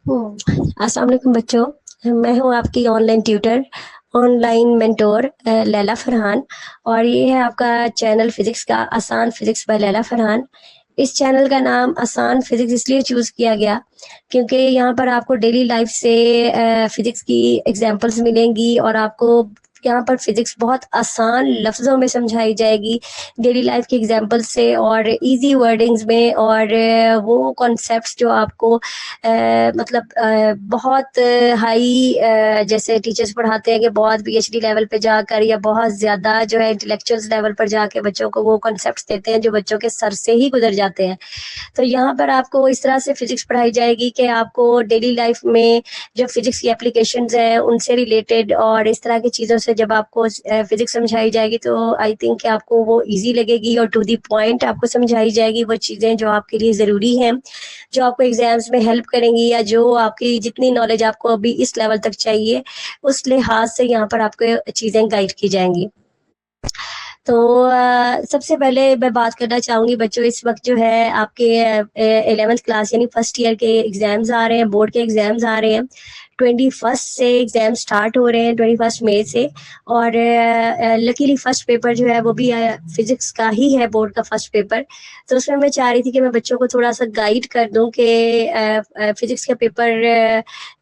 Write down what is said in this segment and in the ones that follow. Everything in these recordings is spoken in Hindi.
अस्सलाम वालेकुम बच्चों। मैं हूँ आपकी online tutor, online mentor Laila Farhan. और ये है आपका चैनल फिज़िक्स का आसान फिज़िक्स बाय लैला फरहान। इस चैनल का नाम आसान फिज़िक्स इसलिए चूज़ किया गया क्योंकि यहाँ पर आपको डेली लाइफ से फिज़िक्स की एग्जांपल्स मिलेंगी और आपको यहाँ पर फिज़िक्स बहुत आसान लफ्ज़ों में समझाई जाएगी, डेली लाइफ के एग्जांपल से और इजी वर्डिंग्स में। और वो कॉन्सेप्ट्स जो आपको मतलब बहुत हाई जैसे टीचर्स पढ़ाते हैं कि बहुत पीएचडी लेवल पे जाकर या बहुत ज़्यादा जो है इंटेलेक्चुअल्स लेवल पर जाके बच्चों को वो कॉन्सेप्ट्स देते हैं जो बच्चों के सर से ही गुजर जाते हैं। तो यहाँ पर आपको इस तरह से फिजिक्स पढ़ाई जाएगी कि आपको डेली लाइफ में जो फिजिक्स की एप्लीकेशंस हैं उनसे रिलेटेड और इस तरह की चीज़ों से जब आपको फिजिक्स समझाई जाएगी तो आई थिंक कि आपको वो इजी लगेगी और टू दी पॉइंट आपको समझाई जाएगी वो चीज़ें जो आपके लिए ज़रूरी हैं, जो आपको एग्जाम्स में हेल्प करेंगी या जो आपकी जितनी नॉलेज आपको अभी इस लेवल तक चाहिए उस लिहाज से यहाँ पर आपको चीज़ें गाइड की जाएंगी। तो सबसे पहले मैं बात करना चाहूँगी बच्चों, इस वक्त जो है आपके 11th क्लास यानी फर्स्ट ईयर के एग्ज़ाम्स आ रहे हैं, बोर्ड के एग्ज़ाम्स आ रहे हैं। 21 से एग्ज़ाम स्टार्ट हो रहे हैं, 21 मई से। और लकीली फर्स्ट पेपर जो है वो भी फिज़िक्स का ही है, बोर्ड का फर्स्ट पेपर। तो उसमें मैं चाह रही थी कि मैं बच्चों को थोड़ा-सा गाइड कर दूँ कि फिज़िक्स का पेपर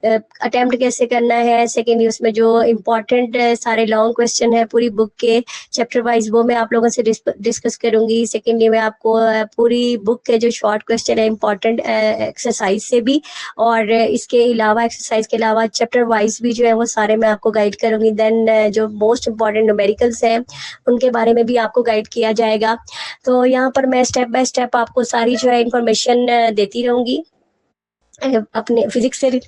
अटेम्प्ट कैसे करना है। सेकेंडली उसमें जो इम्पोर्टेंट सारे लॉन्ग क्वेश्चन है पूरी बुक के चैप्टर वाइज वो मैं आप लोगों से डिस्कस करूंगी। सेकेंडली मैं आपको पूरी बुक के जो शॉर्ट क्वेश्चन है इम्पोर्टेंट एक्सरसाइज से भी और इसके अलावा एक्सरसाइज के अलावा चैप्टर वाइज भी जो है वो सारे मैं आपको गाइड करूंगी। देन जो मोस्ट इम्पॉर्टेंट न्यूमेरिकल्स हैं उनके बारे में भी आपको गाइड किया जाएगा। तो यहाँ पर मैं स्टेप बाय स्टेप आपको सारी जो है इंफॉर्मेशन देती रहूंगी अपने फिजिक्स से।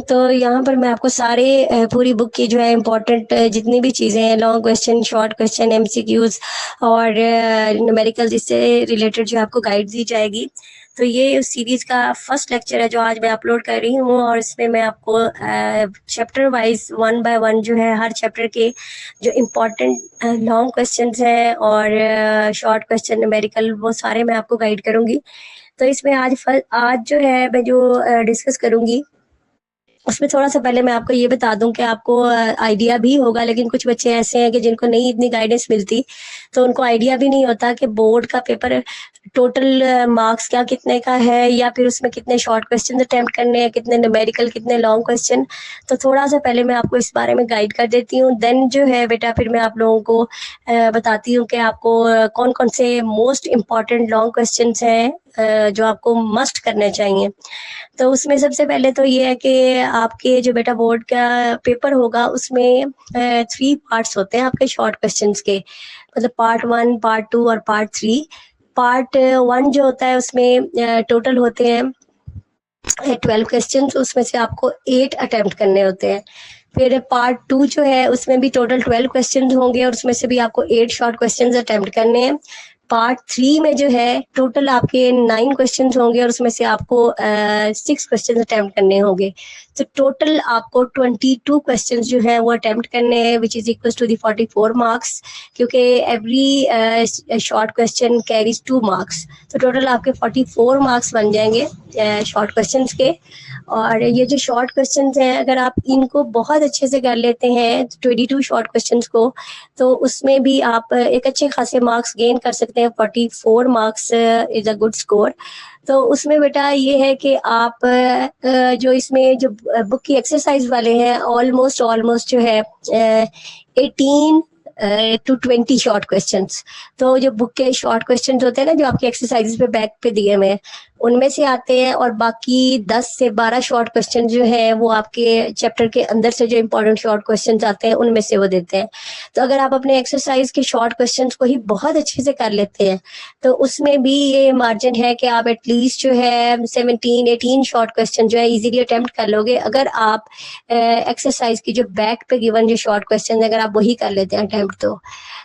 तो यहाँ पर मैं आपको सारे पूरी बुक की जो है इम्पोर्टेंट जितनी भी चीज़ें हैं, long question, short question, MCQs और न्यूमेरिकल इससे रिलेटेड जो आपको गाइड दी जाएगी। तो ये उस सीरीज़ का फर्स्ट लेक्चर है जो आज मैं अपलोड कर रही हूँ और इसमें मैं आपको चैप्टर वाइज 1 बाय 1 जो है हर चैप्टर के जो इम्पोर्टेंट लॉन्ग क्वेश्चन हैं और शॉर्ट क्वेश्चन, न्यूमेरिकल वो सारे मैं आपको गाइड करूँगी। तो इसमें आज जो है मैं जो डिस्कस करूँगी उसमें थोड़ा-सा पहले मैं आपको ये बता दूँ कि आपको आइडिया भी होगा, लेकिन कुछ बच्चे ऐसे हैं कि जिनको नहीं इतनी गाइडेंस मिलती, तो उनको आइडिया भी नहीं होता कि बोर्ड का पेपर टोटल मार्क्स क्या कितने का है या फिर उसमें कितने शॉर्ट क्वेश्चन अटेम्प्ट करने हैं, कितने न्यूमेरिकल, कितने लॉन्ग क्वेश्चन। तो थोड़ा-सा पहले मैं आपको इस बारे में गाइड कर देती हूँ। देन जो है बेटा फिर मैं आप लोगों को बताती हूँ कि आपको कौन-कौन से मोस्ट इम्पोर्टेंट लॉन्ग क्वेश्चन्स हैं जो आपको मस्ट करने चाहिए। तो उसमें सबसे पहले तो ये है कि आपके जो बेटा बोर्ड का पेपर होगा उसमें 3 पार्ट्स होते हैं आपके शॉर्ट क्वेश्चंस के, मतलब पार्ट 1, पार्ट 2 और पार्ट 3। पार्ट 1 जो होता है उसमें टोटल होते हैं 12 क्वेश्चंस, उसमें से आपको 8 अटेम्प्ट करने होते हैं। फिर पार्ट 2 जो है उसमें भी टोटल 12 क्वेश्चंस होंगे और उसमें से भी आपको 8 शॉर्ट क्वेश्चंस अटेम्प्ट करने हैं। पार्ट 3 में जो है टोटल आपके 9 क्वेश्चंस होंगे और उसमें से आपको 6 क्वेश्चंस अटेम्प्ट करने होंगे। तो टोटल आपको 22 क्वेश्चंस जो है वो अटेम्प्ट करने हैं, which is equal to the 44 marks, क्योंकि every short question carries 2 marks. तो टोटल आपके 44 मार्क्स बन जाएंगे शॉर्ट क्वेश्चंस के। और ये जो शॉर्ट क्वेश्चंस हैं अगर आप इनको बहुत अच्छे से कर लेते हैं 22 शॉर्ट क्वेश्चंस को, तो उसमें भी आप एक अच्छे खासे मार्क्स गेन कर सकते हैं। 44 marks is a good score. तो उसमें बेटा ये है कि आप जो इसमें जो बुक की एक्सरसाइज वाले हैं ऑलमोस्ट जो है 18 टू 20 शॉर्ट क्वेश्चंस। तो जो बुक के शॉर्ट क्वेश्चंस होते हैं ना जो आपकी एक्सरसाइजेस पे बैक पे दिए हुए हैं उनमें से आते हैं, और बाकी 10 से 12 शॉर्ट क्वेश्चन जो है वो आपके चैप्टर के अंदर से जो इम्पोर्टेंट शॉर्ट क्वेश्चंस आते हैं उनमें से वो देते हैं। तो अगर आप अपने एक्सरसाइज के शॉर्ट क्वेश्चंस को ही बहुत अच्छे से कर लेते हैं तो उसमें भी ये मार्जिन है कि आप एटलीस्ट जो है 17-18 शॉर्ट क्वेश्चन जो है इजीली अटेम्प्ट कर लोगे अगर आप एक्सरसाइज की जो बैक पे गिवन जो शॉर्ट क्वेश्चन अगर आप वही कर लेते हैं अटेम्प्ट।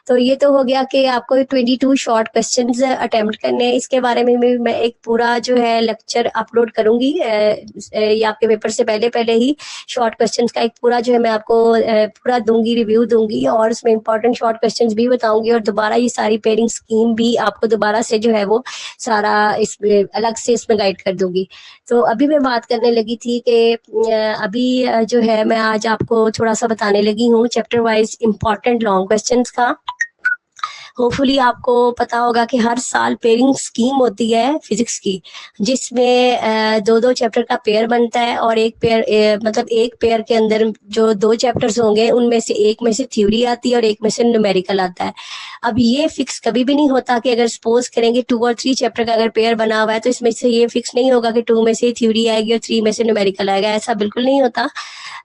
तो ये तो हो गया कि आपको 22 शॉर्ट क्वेश्चंस अटेम्प्ट करने हैं। इसके बारे में भी मैं एक पूरा जो है लेक्चर अपलोड करूंगी, ये आपके पेपर से पहले पहले ही शॉर्ट क्वेश्चंस का एक पूरा जो है मैं आपको पूरा दूंगी, रिव्यू दूंगी, और उसमें इंपॉर्टेंट शॉर्ट क्वेश्चंस भी बताऊंगी, और दोबारा ये सारी पेयरिंग स्कीम भी आपको दोबारा से जो है वो सारा इसमें अलग से इसमें गाइड कर दूंगी। तो अभी मैं बात करने लगी थी कि अभी जो है मैं आज आपको थोड़ा सा बताने लगी हूँ chapter wise important long questions का। होपफुली आपको पता होगा कि हर साल पेयरिंग स्कीम होती है फिजिक्स की, जिसमें दो दो चैप्टर का पेयर बनता है, और एक पेयर मतलब एक पेयर के अंदर जो दो चैप्टर्स होंगे उनमें से एक में से थ्योरी आती है और एक में से न्यूमेरिकल आता है। अब ये फिक्स कभी भी नहीं होता कि अगर सपोज करेंगे 2 और 3 चैप्टर का अगर पेयर बना हुआ है तो इसमें से ये फिक्स नहीं होगा कि 2 में से थ्योरी आएगी और 3 में से न्यूमेरिकल आएगा, ऐसा बिल्कुल नहीं होता।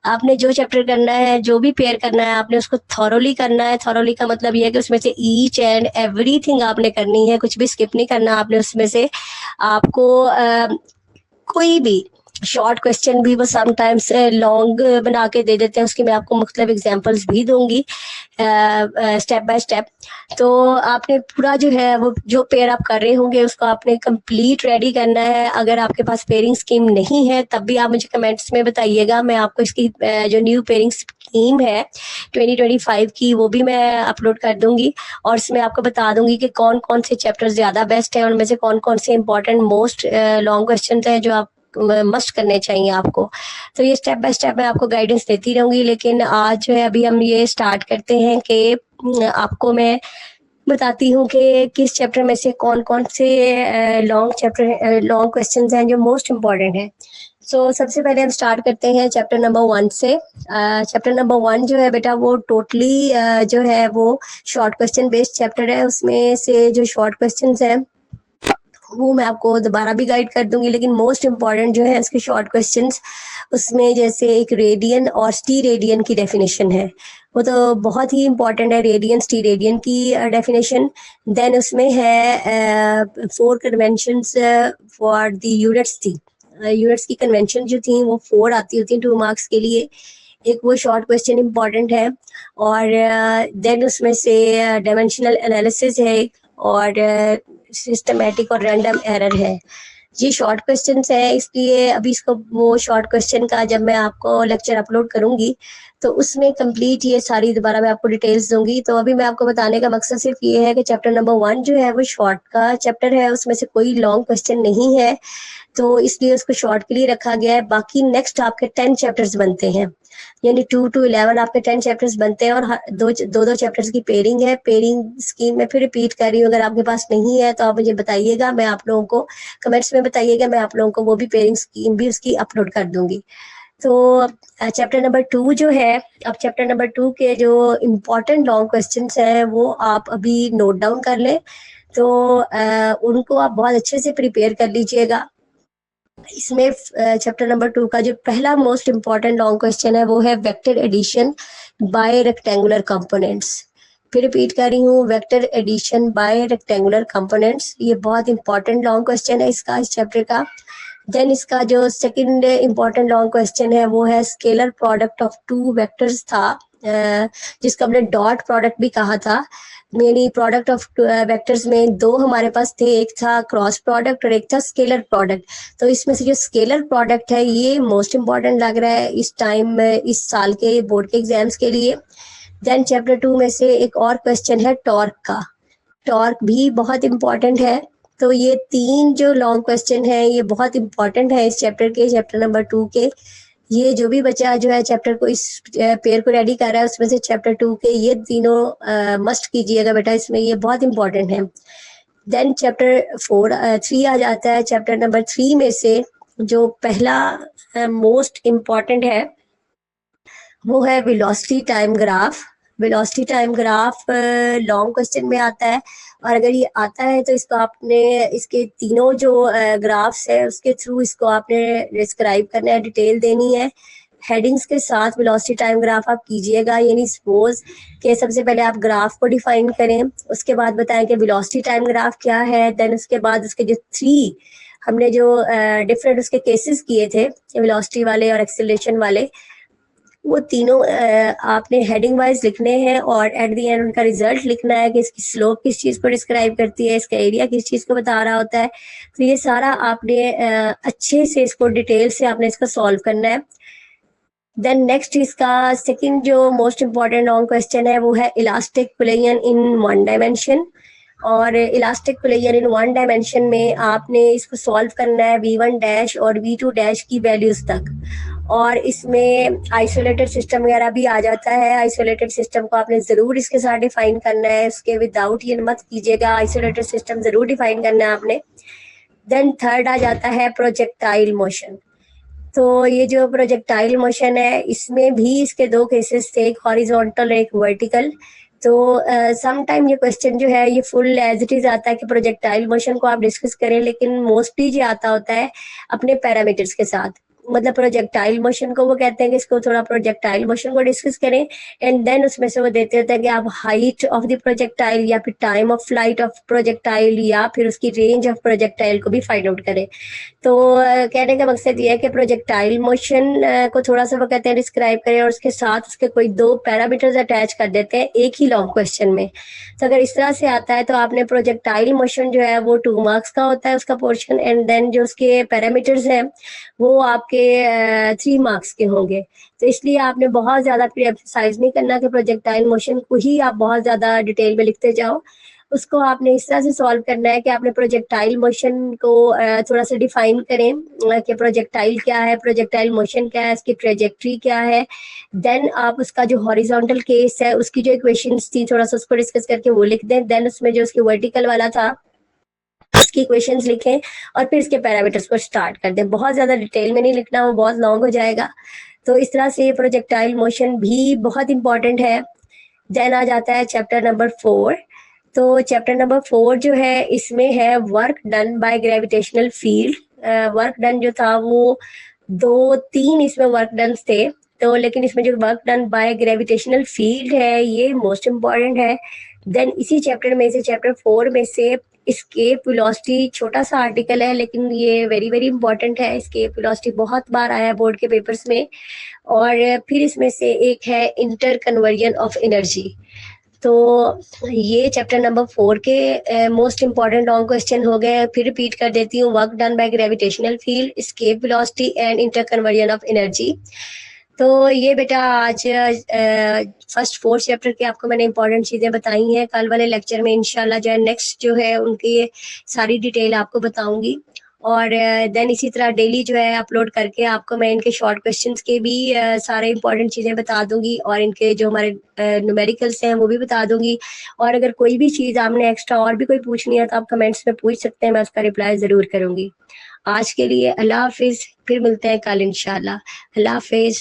आपने जो चैप्टर करना है, जो भी पेयर करना है, आपने उसको थॉरोली करना है। थॉरोली का मतलब ये है कि उसमें से ईच एंड एवरीथिंग आपने करनी है, कुछ भी स्किप नहीं करना आपने उसमें से। आपको कोई भी शॉर्ट क्वेश्चन भी वो समटाइम्स लॉन्ग बना के दे देते हैं, उसकी मैं आपको मुख्तलिफ एग्जांपल्स भी दूंगी स्टेप बाय स्टेप। तो आपने पूरा जो है वो जो पेयर आप कर रहे होंगे उसको आपने कंप्लीट रेडी करना है। अगर आपके पास पेयरिंग स्कीम नहीं है तब भी आप मुझे कमेंट्स में बताइएगा, मैं आपको इसकी जो न्यू पेयरिंग स्कीम है 2025 की वो भी मैं अपलोड कर दूंगी, और इसमें आपको बता दूंगी कि कौन कौन से चैप्टर ज्यादा बेस्ट है, उनमें से कौन कौन से इंपॉर्टेंट मोस्ट लॉन्ग क्वेश्चन है जो आप मस्ट करने चाहिए आपको। तो ये स्टेप बाय स्टेप मैं आपको गाइडेंस देती रहूंगी, लेकिन आज जो है अभी हम ये स्टार्ट करते हैं कि आपको मैं बताती हूँ कि किस चैप्टर में से कौन कौन से लॉन्ग क्वेश्चंस हैं जो मोस्ट इम्पॉर्टेंट है। सो सबसे पहले हम स्टार्ट करते हैं चैप्टर नंबर 1 से। चैप्टर नंबर 1 जो है बेटा वो टोटली जो है वो शॉर्ट क्वेश्चन बेस्ड चैप्टर है। उसमें से जो शॉर्ट क्वेश्चंस हैं वो मैं आपको दोबारा भी गाइड कर दूंगी, लेकिन मोस्ट इम्पॉर्टेंट जो है इसके शॉर्ट क्वेश्चंस, उसमें जैसे एक रेडियन और स्टी रेडियन की डेफिनेशन है, वो तो बहुत ही इंपॉर्टेंट है, रेडियन स्टी रेडियन की डेफिनेशन। देन उसमें है 4 कन्वेंशंस फॉर द यूनिट्स थी। यूनिट्स की कन्वेंशन जो थी वो 4 आती होती हैं 2 मार्क्स के लिए, एक वो शॉर्ट क्वेश्चन इंपॉर्टेंट है। और देन उसमें से डायमेंशनल एनालिसिस है, और सिस्टमैटिक और रैंडम एरर है। ये शॉर्ट क्वेश्चंस है, इसलिए अभी इसको वो शॉर्ट क्वेश्चन का जब मैं आपको लेक्चर अपलोड करूंगी तो उसमें कंप्लीट ये सारी दोबारा मैं आपको डिटेल्स दूंगी। तो अभी मैं आपको बताने का मकसद सिर्फ ये है कि चैप्टर नंबर 1 जो है वो शॉर्ट का चैप्टर है, उसमें से कोई लॉन्ग क्वेश्चन नहीं है, तो इसलिए उसको शॉर्ट के लिए रखा गया है। बाकी नेक्स्ट आपके 10 चैप्टर्स बनते हैं, यानी 2 to 11 आपके 10 चैप्टर्स बनते हैं, और दो चैप्टर्स की पेयरिंग है। पेयरिंग स्कीम में फिर रिपीट कर रही हूँ, अगर आपके पास नहीं है तो आप मुझे बताइएगा, मैं आप लोगों को कमेंट्स में बताइएगा, मैं आप लोगों को वो भी पेयरिंग स्कीम भी उसकी अपलोड कर दूंगी। तो चैप्टर नंबर 2 जो है, अब चैप्टर नंबर 2 के जो इम्पोर्टेंट लॉन्ग क्वेश्चंस हैं वो आप अभी नोट डाउन कर लें, तो उनको आप बहुत अच्छे से प्रिपेयर कर लीजिएगा। इसमें चैप्टर नंबर 2 का जो पहला मोस्ट इम्पॉर्टेंट लॉन्ग क्वेश्चन है वो है vector addition by rectangular components. फिर रिपीट कर रही हूँ, vector addition by rectangular components, ये बहुत इंपॉर्टेंट लॉन्ग क्वेश्चन है इसका, इस चैप्टर का। देन इसका जो सेकंड इम्पॉर्टेंट लॉन्ग क्वेश्चन है वो है स्केलर प्रोडक्ट ऑफ 2 वेक्टर्स था, जिसको हमने डॉट प्रोडक्ट भी कहा था। यानी प्रोडक्ट ऑफ वेक्टर्स में 2 हमारे पास थे, एक था क्रॉस प्रोडक्ट और एक था स्केलर प्रोडक्ट। तो इसमें से जो स्केलर प्रोडक्ट है ये मोस्ट इम्पॉर्टेंट लग रहा है इस टाइम, इस साल के बोर्ड के एग्जाम्स के लिए। देन चैप्टर 2 में से एक और क्वेश्चन है टॉर्क का, टॉर्क भी बहुत इम्पॉर्टेंट है। तो ये 3 जो लॉन्ग क्वेश्चन है ये बहुत इंपॉर्टेंट है इस चैप्टर के, चैप्टर नंबर 2 के। ये जो भी बच्चा जो है चैप्टर को इस पेयर को रेडी कर रहा है उसमें से चैप्टर 2 के ये तीनों मस्ट कीजिएगा बेटा, इसमें ये बहुत इंपॉर्टेंट है। देन चैप्टर 3 आ जाता है। चैप्टर नंबर 3 में से जो पहला मोस्ट इम्पॉर्टेंट है वो है velocity time graph. Velocity time graph long question में आता है, और अगर ये आता है तो इसको आपने इसके तीनों जो ग्राफ्स है उसके थ्रू इसको आपने डिस्क्राइब करना है, डिटेल देनी है हेडिंग्स के साथ। वेलोसिटी टाइम ग्राफ आप कीजिएगा, यानी सपोज कि सबसे पहले आप ग्राफ को डिफाइन करें, उसके बाद बताएं कि वेलोसिटी टाइम ग्राफ क्या है। देन उसके बाद उसके जो 3 हमने जो डिफरेंट उसके केसेस किए थे, वेलोसिटी वाले और एक्सेलरेशन वाले, वो तीनों आपने हेडिंग वाइज लिखने हैं और एट द एंड उनका रिजल्ट लिखना है कि इसकी स्लोप किस चीज़ को डिस्क्राइब करती है, इसका एरिया किस चीज़ को बता रहा होता है। तो ये सारा आपने अच्छे से इसको डिटेल से आपने इसको सॉल्व करना है। देन नेक्स्ट इसका सेकंड जो मोस्ट इम्पॉर्टेंट लॉन्ग क्वेश्चन है वो है इलास्टिक प्लेयन इन वन डायमेंशन। और elastic player in one dimension में आपने इसको सॉल्व करना है v1 डैश और v2 डैश की वैल्यूज तक। और इसमें आइसोलेटेड सिस्टम वगैरह भी आ जाता है। आइसोलेटेड सिस्टम को आपने ज़रूर इसके साथ डिफाइन करना है, उसके विदाउट ये मत कीजिएगा, आइसोलेटेड सिस्टम ज़रूर डिफाइन करना है आपने। देन थर्ड आ जाता है प्रोजेक्टाइल मोशन। तो ये जो प्रोजेक्टाइल मोशन है इसमें भी इसके दो केसेस थे, एक हॉरिजॉन्टल एक वर्टिकल। तो सम टाइम ये क्वेश्चन जो है ये फुल एज इट इज आता है कि प्रोजेक्टाइल मोशन को आप डिस्कस करें, लेकिन मोस्टली ये आता होता है अपने पैरामीटर्स के साथ। मतलब प्रोजेक्टाइल मोशन को वो कहते हैं कि इसको थोड़ा प्रोजेक्टाइल मोशन को डिस्कस करें, एंड देन उसमें से वो देते होते हैं कि आप हाइट ऑफ द प्रोजेक्टाइल या फिर time of flight of projectile या फिर उसकी रेंज ऑफ प्रोजेक्टाइल को भी फाइंड आउट करें। तो कहने का मकसद ये है कि प्रोजेक्टाइल मोशन को थोड़ा सा वो कहते हैं डिस्क्राइब करें और उसके साथ उसके कोई दो पैरामीटर्स अटैच कर देते हैं एक ही लॉन्ग क्वेश्चन में। तो अगर इस तरह से आता है तो आपने प्रोजेक्टाइल मोशन जो है वो 2 मार्क्स का होता है उसका पोर्शन, एंड देन जो उसके पैरामीटर्स हैं वो आपके 3 मार्क्स के होंगे। तो इसलिए आपने बहुत ज़्यादा फिर एम्फसाइज नहीं करना कि प्रोजेक्टाइल मोशन को ही आप बहुत ज़्यादा डिटेल में लिखते जाओ। उसको आपने इस तरह से सॉल्व करना है कि आपने प्रोजेक्टाइल मोशन को थोड़ा सा डिफाइन करें कि प्रोजेक्टाइल क्या है, प्रोजेक्टाइल मोशन क्या है, इसकी ट्रेजेक्ट्री क्या है। देन आप उसका जो हॉरिजॉन्टल केस है उसकी जो इक्वेशंस थी थोड़ा सा उसको डिस्कस करके वो लिख दें। देन उसमें जो उसकी वर्टिकल वाला था उसकी इक्वेशंस लिखें और फिर इसके पैरामीटर्स को स्टार्ट कर दें। बहुत ज़्यादा डिटेल में नहीं लिखना, वो बहुत लॉन्ग हो जाएगा। तो इस तरह से प्रोजेक्टाइल मोशन भी बहुत इंपॉर्टेंट है। देन आ जाता है चैप्टर नंबर 4। तो चैप्टर नंबर 4 जो है इसमें है work done by gravitational field. Work done जो था वो 2-3 इसमें वर्क डन थे, तो लेकिन इसमें जो work done by gravitational field है ये मोस्ट इम्पॉर्टेंट है। देन इसी चैप्टर में से चैप्टर 4 में से escape velocity छोटा सा आर्टिकल है लेकिन ये वेरी वेरी इंपॉर्टेंट है। escape velocity बहुत बार आया है बोर्ड के पेपर्स में। और फिर इसमें से एक है इंटर कन्वर्जन ऑफ एनर्जी। तो ये चैप्टर नंबर 4 के मोस्ट इंपॉर्टेंट लॉन्ग क्वेश्चन हो गए। फिर रिपीट कर देती हूँ, work done by gravitational field, escape velocity and inter conversion of energy. तो ये बेटा आज फर्स्ट 4 चैप्टर के आपको मैंने इंपॉर्टेंट चीज़ें बताई हैं। कल वाले लेक्चर में इंशाल्लाह जो है नेक्स्ट जो है उनकी सारी डिटेल आपको बताऊंगी। और देन इसी तरह डेली जो है अपलोड करके आपको मैं इनके शॉर्ट क्वेश्चंस के भी सारे इंपॉर्टेंट चीज़ें बता दूंगी और इनके जो हमारे न्यूमेरिकल्स हैं वो भी बता दूंगी। और अगर कोई भी चीज़ आपने एक्स्ट्रा और भी कोई पूछनी है तो आप कमेंट्स में पूछ सकते हैं, मैं उसका रिप्लाई ज़रूर करूंगी। आज के लिए अल्लाह हाफिज़, फिर मिलते हैं कल इंशाल्लाह। अल्लाह हाफिज़।